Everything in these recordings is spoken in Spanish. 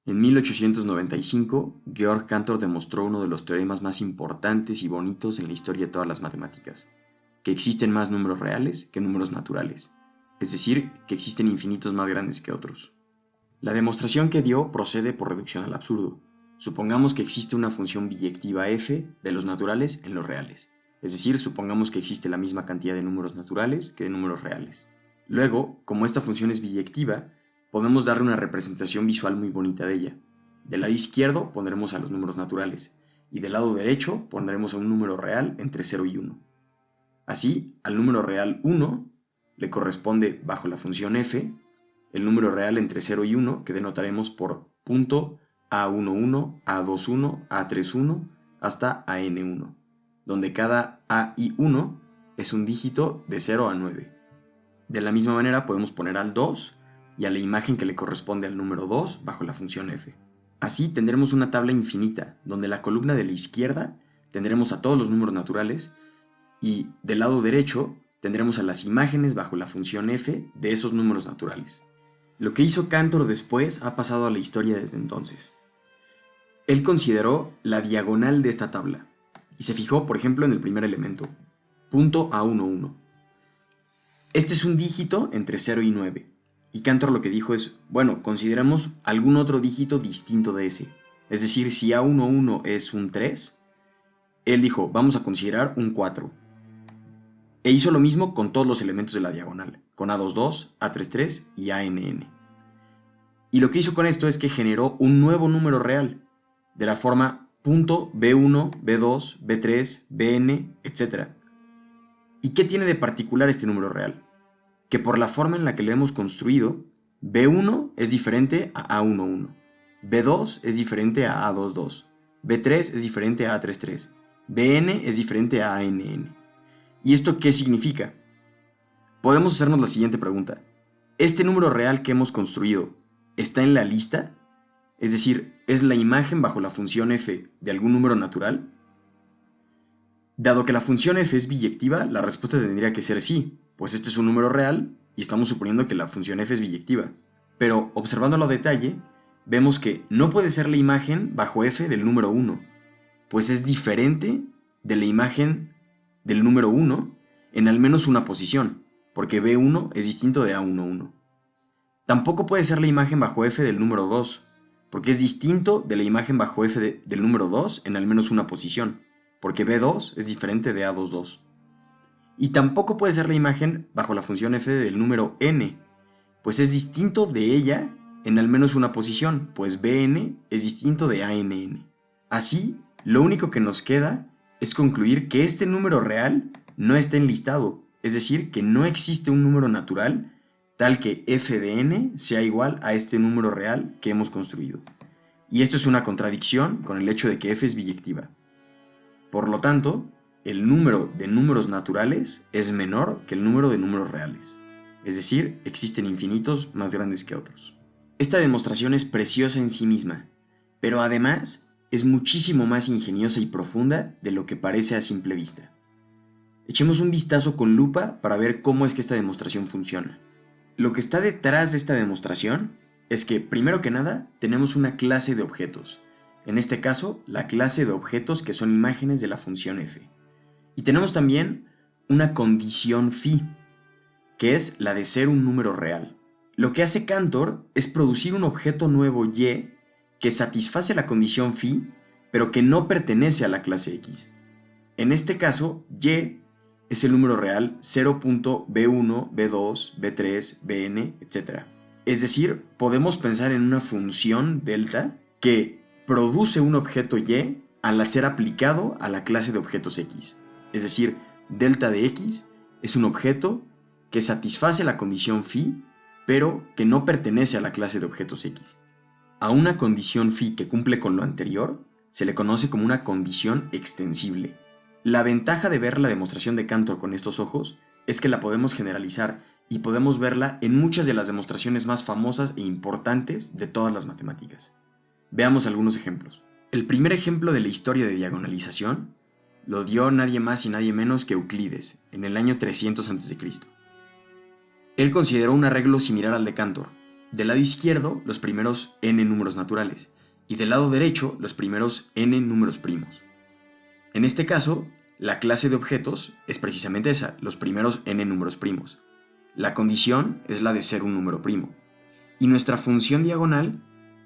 En 1895, Georg Cantor demostró uno de los teoremas más importantes y bonitos en la historia de todas las matemáticas, que existen más números reales que números naturales, es decir, que existen infinitos más grandes que otros. La demostración que dio procede por reducción al absurdo. Supongamos que existe una función biyectiva f de los naturales en los reales, es decir, supongamos que existe la misma cantidad de números naturales que de números reales. Luego, como esta función es biyectiva, podemos darle una representación visual muy bonita de ella. Del lado izquierdo pondremos a los números naturales, y del lado derecho pondremos a un número real entre 0 y 1. Así, al número real 1 le corresponde, bajo la función f, el número real entre 0 y 1, que denotaremos por punto A11, A21, A31, hasta AN1, donde cada A y 1 es un dígito de 0 a 9. De la misma manera podemos poner al 2 y a la imagen que le corresponde al número 2 bajo la función f. Así tendremos una tabla infinita, donde la columna de la izquierda tendremos a todos los números naturales y del lado derecho tendremos a las imágenes bajo la función f de esos números naturales. Lo que hizo Cantor después ha pasado a la historia desde entonces. Él consideró la diagonal de esta tabla y se fijó, por ejemplo, en el primer elemento, punto A11. Este es un dígito entre 0 y 9. Y Cantor lo que dijo es, bueno, consideremos algún otro dígito distinto de ese. Es decir, si A11 es un 3, él dijo, vamos a considerar un 4. E hizo lo mismo con todos los elementos de la diagonal, con A22, A33 y ANN. Y lo que hizo con esto es que generó un nuevo número real, de la forma punto B1, B2, B3, Bn, etc. ¿Y qué tiene de particular este número real? Que por la forma en la que lo hemos construido, B1 es diferente a A11, B2 es diferente a A22, B3 es diferente a A33, Bn es diferente a ANN. ¿Y esto qué significa? Podemos hacernos la siguiente pregunta. ¿Este número real que hemos construido está en la lista? Es decir, ¿es la imagen bajo la función f de algún número natural? Dado que la función f es biyectiva, la respuesta tendría que ser sí, pues este es un número real y estamos suponiendo que la función f es biyectiva. Pero observándolo a detalle, vemos que no puede ser la imagen bajo f del número 1, pues es diferente de la imagen del número 1 en al menos una posición, porque B1 es distinto de A11. Tampoco puede ser la imagen bajo f del número 2, porque es distinto de la imagen bajo f del número 2 en al menos una posición, porque B2 es diferente de A22. Y tampoco puede ser la imagen bajo la función f del número n, pues es distinto de ella en al menos una posición, pues Bn es distinto de ANN. Así, lo único que nos queda es concluir que este número real no está enlistado, es decir, que no existe un número natural tal que f de n sea igual a este número real que hemos construido. Y esto es una contradicción con el hecho de que f es biyectiva. Por lo tanto, el número de números naturales es menor que el número de números reales. Es decir, existen infinitos más grandes que otros. Esta demostración es preciosa en sí misma, pero además es muchísimo más ingeniosa y profunda de lo que parece a simple vista. Echemos un vistazo con lupa para ver cómo es que esta demostración funciona. Lo que está detrás de esta demostración es que, primero que nada, tenemos una clase de objetos. En este caso, la clase de objetos que son imágenes de la función f. Y tenemos también una condición phi, que es la de ser un número real. Lo que hace Cantor es producir un objeto nuevo y que satisface la condición phi, pero que no pertenece a la clase x. En este caso, y es el número real 0.b1, b2, b3, bn, etc. Es decir, podemos pensar en una función delta que produce un objeto y al ser aplicado a la clase de objetos x. Es decir, delta de x es un objeto que satisface la condición phi, pero que no pertenece a la clase de objetos x. A una condición phi que cumple con lo anterior se le conoce como una condición extensible. La ventaja de ver la demostración de Cantor con estos ojos es que la podemos generalizar y podemos verla en muchas de las demostraciones más famosas e importantes de todas las matemáticas. Veamos algunos ejemplos. El primer ejemplo de la historia de diagonalización lo dio nadie más y nadie menos que Euclides, en el año 300 a.C. Él consideró un arreglo similar al de Cantor, Del lado izquierdo, los primeros n números naturales, y del lado derecho, los primeros n números primos. En este caso, la clase de objetos es precisamente esa, los primeros n números primos. La condición es la de ser un número primo. Y nuestra función diagonal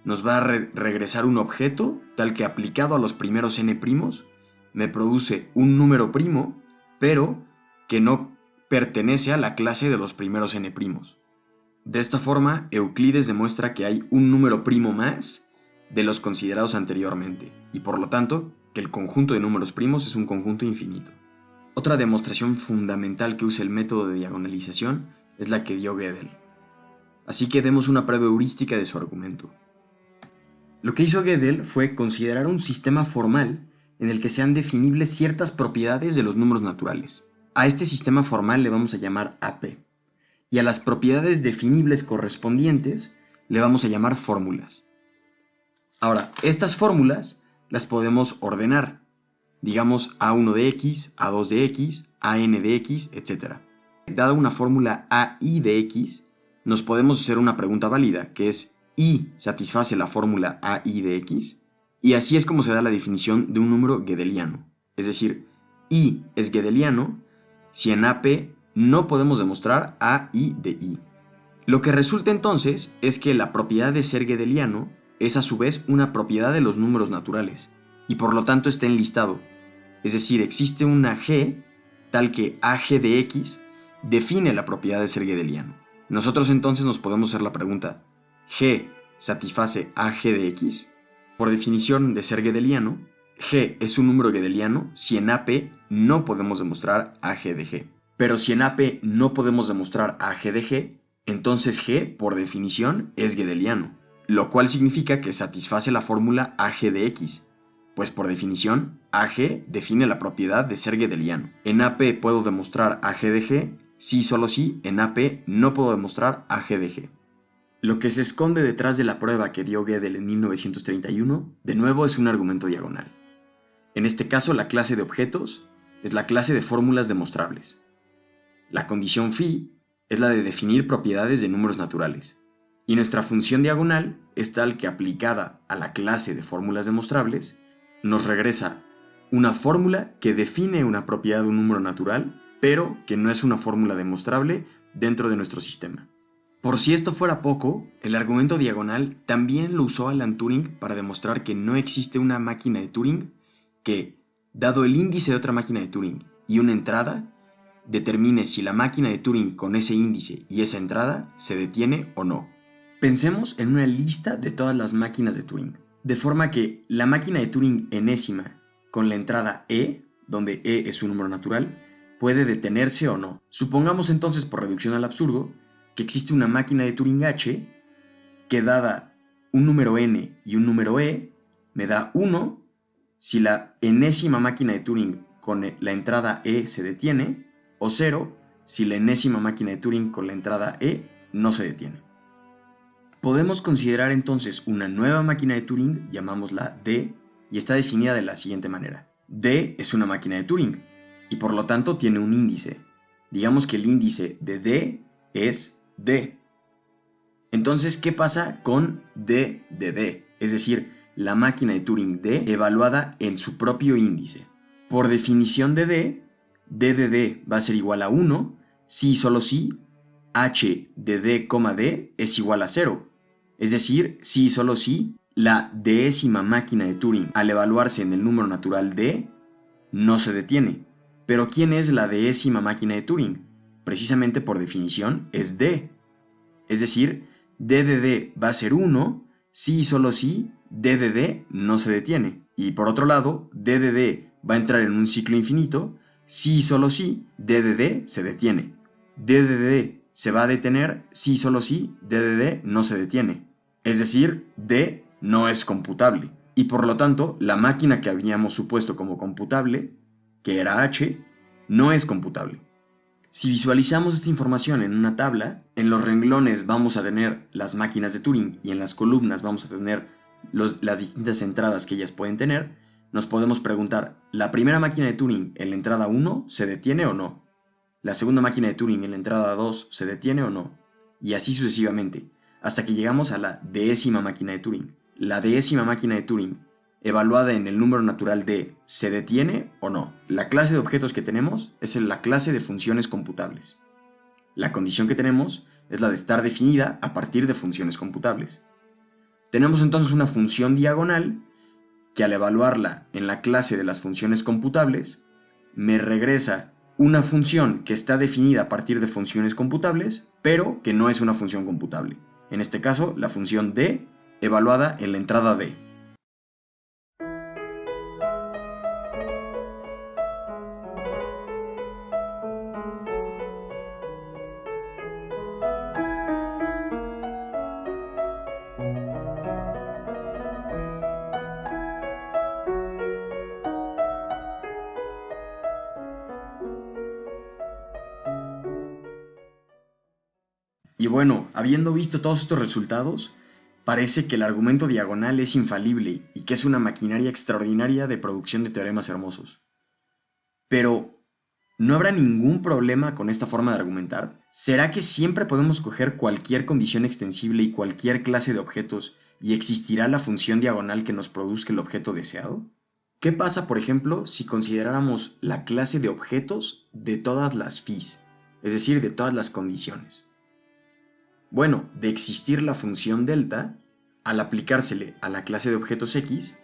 nos va a regresar un objeto tal que aplicado a los primeros n primos me produce un número primo, pero que no pertenece a la clase de los primeros n primos. De esta forma, Euclides demuestra que hay un número primo más de los considerados anteriormente, y por lo tanto, que el conjunto de números primos es un conjunto infinito. Otra demostración fundamental que usa el método de diagonalización es la que dio Gödel. Así que demos una prueba heurística de su argumento. Lo que hizo Gödel fue considerar un sistema formal en el que sean definibles ciertas propiedades de los números naturales. A este sistema formal le vamos a llamar AP, y a las propiedades definibles correspondientes le vamos a llamar fórmulas. Ahora, estas fórmulas las podemos ordenar, digamos A1 de x, A2 de x, AN de x, etc. Dada una fórmula AI de x, nos podemos hacer una pregunta válida, que es ¿Y satisface la fórmula AI de x? Y así es como se da la definición de un número gödeliano. Es decir, I es gödeliano si en AP no podemos demostrar AI de I. Lo que resulta entonces es que la propiedad de ser gödeliano es a su vez una propiedad de los números naturales, y por lo tanto está enlistado. Es decir, existe una G tal que AG de X define la propiedad de ser gödeliano. Nosotros entonces nos podemos hacer la pregunta, ¿G satisface AG de X? Por definición de ser gödeliano, G es un número gödeliano si en AP no podemos demostrar AG de G. Pero si en AP no podemos demostrar AG de G, entonces G, por definición, es gödeliano, lo cual significa que satisface la fórmula AG de X, pues por definición, AG define la propiedad de ser gödeliano. En AP puedo demostrar AG de G, si y solo si en AP no puedo demostrar AG de G. Lo que se esconde detrás de la prueba que dio Gödel en 1931, de nuevo es un argumento diagonal. En este caso, la clase de objetos es la clase de fórmulas demostrables. La condición phi es la de definir propiedades de números naturales. Y nuestra función diagonal es tal que aplicada a la clase de fórmulas demostrables, nos regresa una fórmula que define una propiedad de un número natural, pero que no es una fórmula demostrable dentro de nuestro sistema. Por si esto fuera poco, el argumento diagonal también lo usó Alan Turing para demostrar que no existe una máquina de Turing que, dado el índice de otra máquina de Turing y una entrada, determine si la máquina de Turing con ese índice y esa entrada se detiene o no. Pensemos en una lista de todas las máquinas de Turing, de forma que la máquina de Turing enésima con la entrada E, donde E es un número natural, puede detenerse o no. Supongamos entonces, por reducción al absurdo, que existe una máquina de Turing H que, dada un número n y un número e, me da 1 si la enésima máquina de Turing con la entrada e se detiene, o 0 si la enésima máquina de Turing con la entrada e no se detiene. Podemos considerar entonces una nueva máquina de Turing, llamámosla D, y está definida de la siguiente manera. D es una máquina de Turing, y por lo tanto tiene un índice. Digamos que el índice de D es D. Entonces, ¿qué pasa con D de D? Es decir, la máquina de Turing D evaluada en su propio índice. Por definición de D, D de D va a ser igual a 1 si y solo si H de D, D es igual a 0. Es decir, si y solo si la décima máquina de Turing al evaluarse en el número natural D no se detiene. Pero ¿quién es la décima máquina de Turing? Precisamente por definición es D. Es decir, D de D va a ser 1 si y solo si D de D no se detiene. Y por otro lado, D de D va a entrar en un ciclo infinito si y solo si D de D se detiene. D de D se va a detener si y solo si D de D no se detiene. Es decir, D no es computable. Y por lo tanto, la máquina que habíamos supuesto como computable, que era H, no es computable. Si visualizamos esta información en una tabla, en los renglones vamos a tener las máquinas de Turing y en las columnas vamos a tener las distintas entradas que ellas pueden tener, nos podemos preguntar, ¿la primera máquina de Turing en la entrada 1 se detiene o no? ¿La segunda máquina de Turing en la entrada 2 se detiene o no? Y así sucesivamente, hasta que llegamos a la décima máquina de Turing. La décima máquina de Turing, evaluada en el número natural de ¿se detiene o no? La clase de objetos que tenemos es la clase de funciones computables. La condición que tenemos es la de estar definida a partir de funciones computables. Tenemos entonces una función diagonal que al evaluarla en la clase de las funciones computables, me regresa una función que está definida a partir de funciones computables, pero que no es una función computable. En este caso, la función d evaluada en la entrada d. Y bueno, habiendo visto todos estos resultados, parece que el argumento diagonal es infalible y que es una maquinaria extraordinaria de producción de teoremas hermosos. Pero, ¿no habrá ningún problema con esta forma de argumentar? ¿Será que siempre podemos coger cualquier condición extensible y cualquier clase de objetos y existirá la función diagonal que nos produzca el objeto deseado? ¿Qué pasa, por ejemplo, si consideráramos la clase de objetos de todas las phis, es decir, de todas las condiciones? Bueno, de existir la función delta, al aplicársele a la clase de objetos x,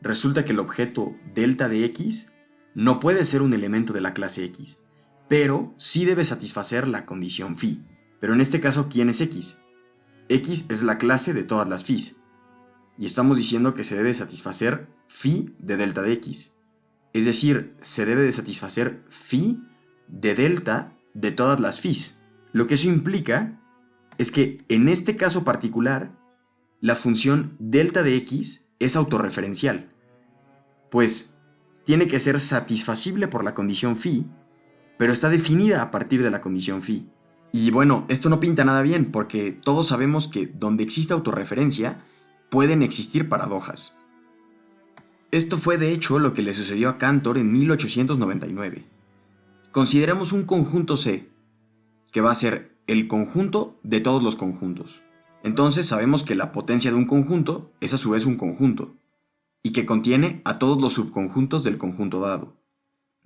resulta que el objeto delta de x no puede ser un elemento de la clase x, pero sí debe satisfacer la condición phi. Pero en este caso, ¿quién es x? X es la clase de todas las phis, y estamos diciendo que se debe satisfacer phi de delta de x. Es decir, se debe de satisfacer phi de delta de todas las phis. Lo que eso implica es que en este caso particular, la función delta de x es autorreferencial, pues tiene que ser satisfacible por la condición phi, pero está definida a partir de la condición phi. Y bueno, esto no pinta nada bien, porque todos sabemos que donde existe autorreferencia, pueden existir paradojas. Esto fue de hecho lo que le sucedió a Cantor en 1899. Consideremos un conjunto C, que va a ser el conjunto de todos los conjuntos. Entonces sabemos que la potencia de un conjunto es a su vez un conjunto, y que contiene a todos los subconjuntos del conjunto dado.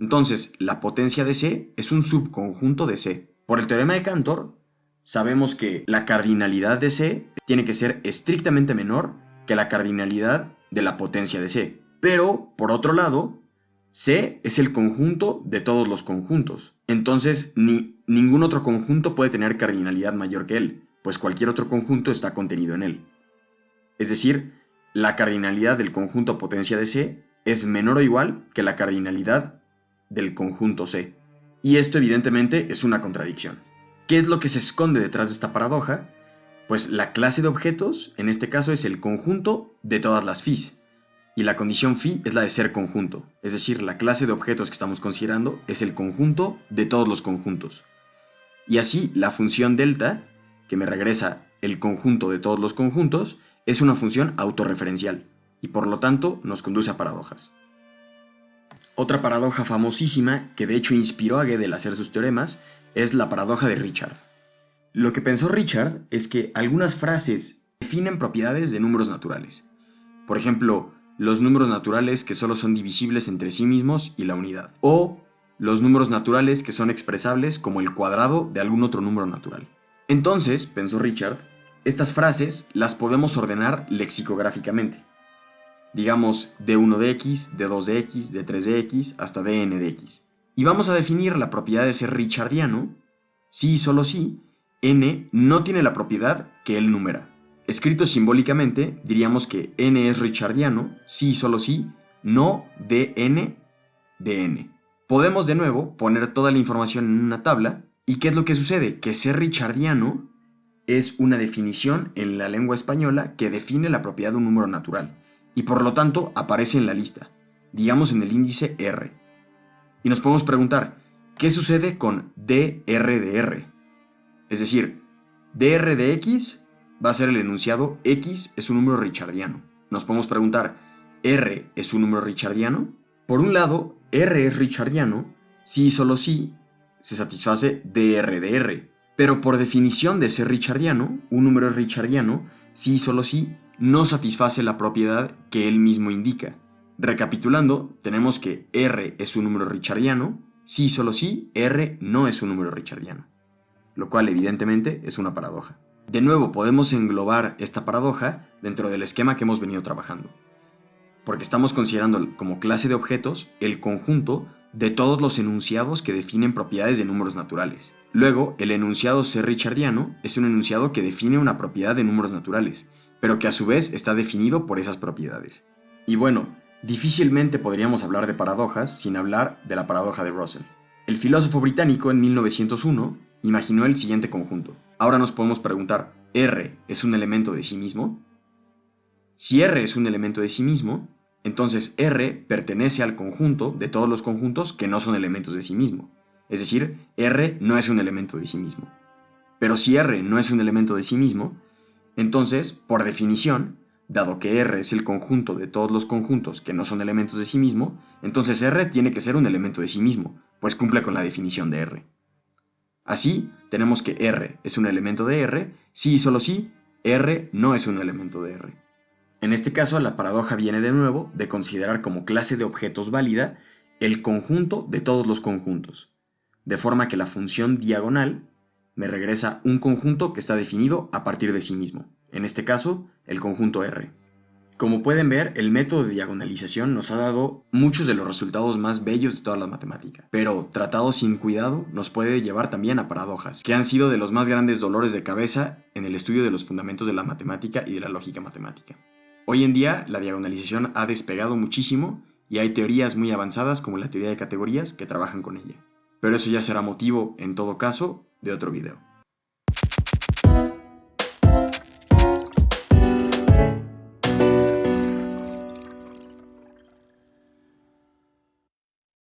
Entonces, la potencia de C es un subconjunto de C. Por el teorema de Cantor, sabemos que la cardinalidad de C tiene que ser estrictamente menor que la cardinalidad de la potencia de C. Pero, por otro lado, C es el conjunto de todos los conjuntos. Entonces, ningún otro conjunto puede tener cardinalidad mayor que él, pues cualquier otro conjunto está contenido en él. Es decir, la cardinalidad del conjunto potencia de C es menor o igual que la cardinalidad del conjunto C. Y esto evidentemente es una contradicción. ¿Qué es lo que se esconde detrás de esta paradoja? Pues la clase de objetos, en este caso, es el conjunto de todas las phis. Y la condición phi es la de ser conjunto, es decir, la clase de objetos que estamos considerando es el conjunto de todos los conjuntos. Y así, la función delta, que me regresa el conjunto de todos los conjuntos, es una función autorreferencial, y por lo tanto nos conduce a paradojas. Otra paradoja famosísima, que de hecho inspiró a Gödel a hacer sus teoremas, es la paradoja de Richard. Lo que pensó Richard es que algunas frases definen propiedades de números naturales. Por ejemplo, los números naturales que solo son divisibles entre sí mismos y la unidad. O los números naturales que son expresables como el cuadrado de algún otro número natural. Entonces, pensó Richard, estas frases las podemos ordenar lexicográficamente. Digamos, d1 de x, d2 de x, d3 de x, hasta dn de x. Y vamos a definir la propiedad de ser richardiano si y solo si n no tiene la propiedad que él numera. Escrito simbólicamente, diríamos que n es richardiano si y solo si no dn de n. Podemos de nuevo poner toda la información en una tabla. ¿Y qué es lo que sucede? Que ser richardiano es una definición en la lengua española que define la propiedad de un número natural. Y por lo tanto aparece en la lista, digamos en el índice R. Y nos podemos preguntar, ¿qué sucede con dr de r? Es decir, dr de x va a ser el enunciado x es un número richardiano. Nos podemos preguntar, ¿R es un número richardiano? Por un lado, R es richardiano si y solo si se satisface dr de r. Pero por definición de ser richardiano, un número es richardiano si y solo si no satisface la propiedad que él mismo indica. Recapitulando, tenemos que R es un número richardiano si y solo si R no es un número richardiano, lo cual evidentemente es una paradoja. De nuevo, podemos englobar esta paradoja dentro del esquema que hemos venido trabajando, porque estamos considerando como clase de objetos el conjunto de todos los enunciados que definen propiedades de números naturales. Luego, el enunciado ser richardiano es un enunciado que define una propiedad de números naturales, pero que a su vez está definido por esas propiedades. Y bueno, difícilmente podríamos hablar de paradojas sin hablar de la paradoja de Russell. El filósofo británico en 1901 imaginó el siguiente conjunto. Ahora nos podemos preguntar, ¿R es un elemento de sí mismo? Si R es un elemento de sí mismo, entonces R pertenece al conjunto de todos los conjuntos que no son elementos de sí mismo. Es decir, R no es un elemento de sí mismo. Pero si R no es un elemento de sí mismo, entonces, por definición, dado que R es el conjunto de todos los conjuntos que no son elementos de sí mismo, entonces R tiene que ser un elemento de sí mismo, pues cumple con la definición de R. Así, tenemos que R es un elemento de R si y solo si R no es un elemento de R. En este caso, la paradoja viene de nuevo de considerar como clase de objetos válida el conjunto de todos los conjuntos, de forma que la función diagonal me regresa un conjunto que está definido a partir de sí mismo, en este caso, el conjunto R. Como pueden ver, el método de diagonalización nos ha dado muchos de los resultados más bellos de toda la matemática, pero tratado sin cuidado nos puede llevar también a paradojas, que han sido de los más grandes dolores de cabeza en el estudio de los fundamentos de la matemática y de la lógica matemática. Hoy en día, la diagonalización ha despegado muchísimo y hay teorías muy avanzadas como la teoría de categorías que trabajan con ella. Pero eso ya será motivo, en todo caso, de otro video.